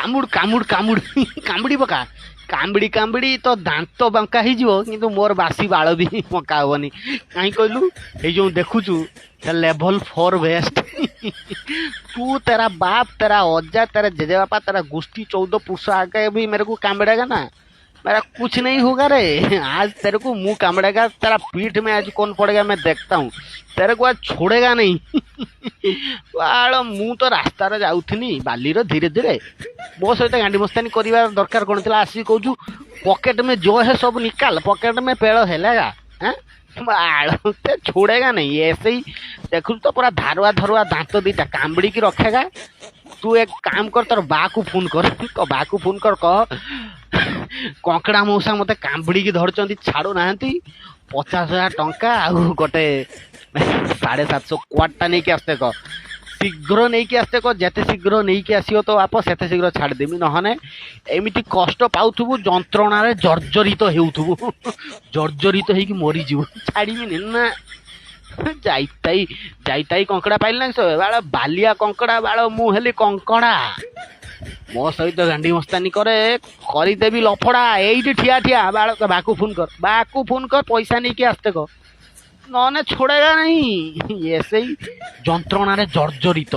କାମୁଡ କାମୁଡ କାମୁଡ କାମୁଡି ପକା କାମୁଡି କାମୁଡି ତ ଦାନ୍ତ ବଙ୍କା ହେଇଯିବ କିନ୍ତୁ ମୋର ବାସି ବାଳ ବି ବଙ୍କା ହବନି। କାହିଁ କହିଲୁ ଏଇ ଯୋଉ ଦେଖୁଛୁ लेवल 4 वेस्ट तू तेरा बाप तेरा औजा तेरा जेजेबापा तेरा गुष्टी 14 पुरुषों आके भी मेरे को कामड़ेगा ना, मेरा कुछ नहीं होगा रे। आज तेरे को मुंह कामड़ेगा, तेरा पीठ में आज कौन पड़ेगा मैं देखता हूँ, तेरे को आज छोड़ेगा नहीं। बाल मु तो रास्ता रे जाउथनी बाली रो धीरे धीरे मो सहित गांडी मस्तानी करवा दरकार कौन थिला। आसी कहूँ पॉकेट में जो है सब निकाल, पॉकेट में पेड़ हेलेगा हैं बाल ते छोड़ेगा नहीं। ऐसे ही देखू तो पूरा धारुआ धरुआ दांत दीटा कामड़ी की रखेगा। तू एक काम कर तोर बा को फोन कर, तो बा को फोन कर कह कंकड़ा मौसा मते कामड़ी की धरचंदी छाड़ू नाहंती 50,000 टंका आ गोटे 750 क्वाटा नहीं के आस्ते कह, शीघ्र नहीं के आस्ते कह, जेते शीघ्र नहीं के आसियो तो आप सेते शीघ्र छाड़ देमी, नहने एमिति कष्ट पाउथबु जंत्रणा रे जर्जरित हेउथबु जर्जरित हेकी मरी जीव छाड़ीबी ना। जाइताई जाइताई कंकड़ा पाइल ना सब बाଳ बालिया कंकड़ा बाଳ मु हेली कंकड़ा मो सहित गांडी मस्तानी करे करदेवी लफड़ा एइठी ठिया ठिया बाळ बाकू फोन कर पैसा नहीं के आस्ते कह, नने छोड़ेगा नहीं। ऐसे ही जंत्रणा रे जर्जरित।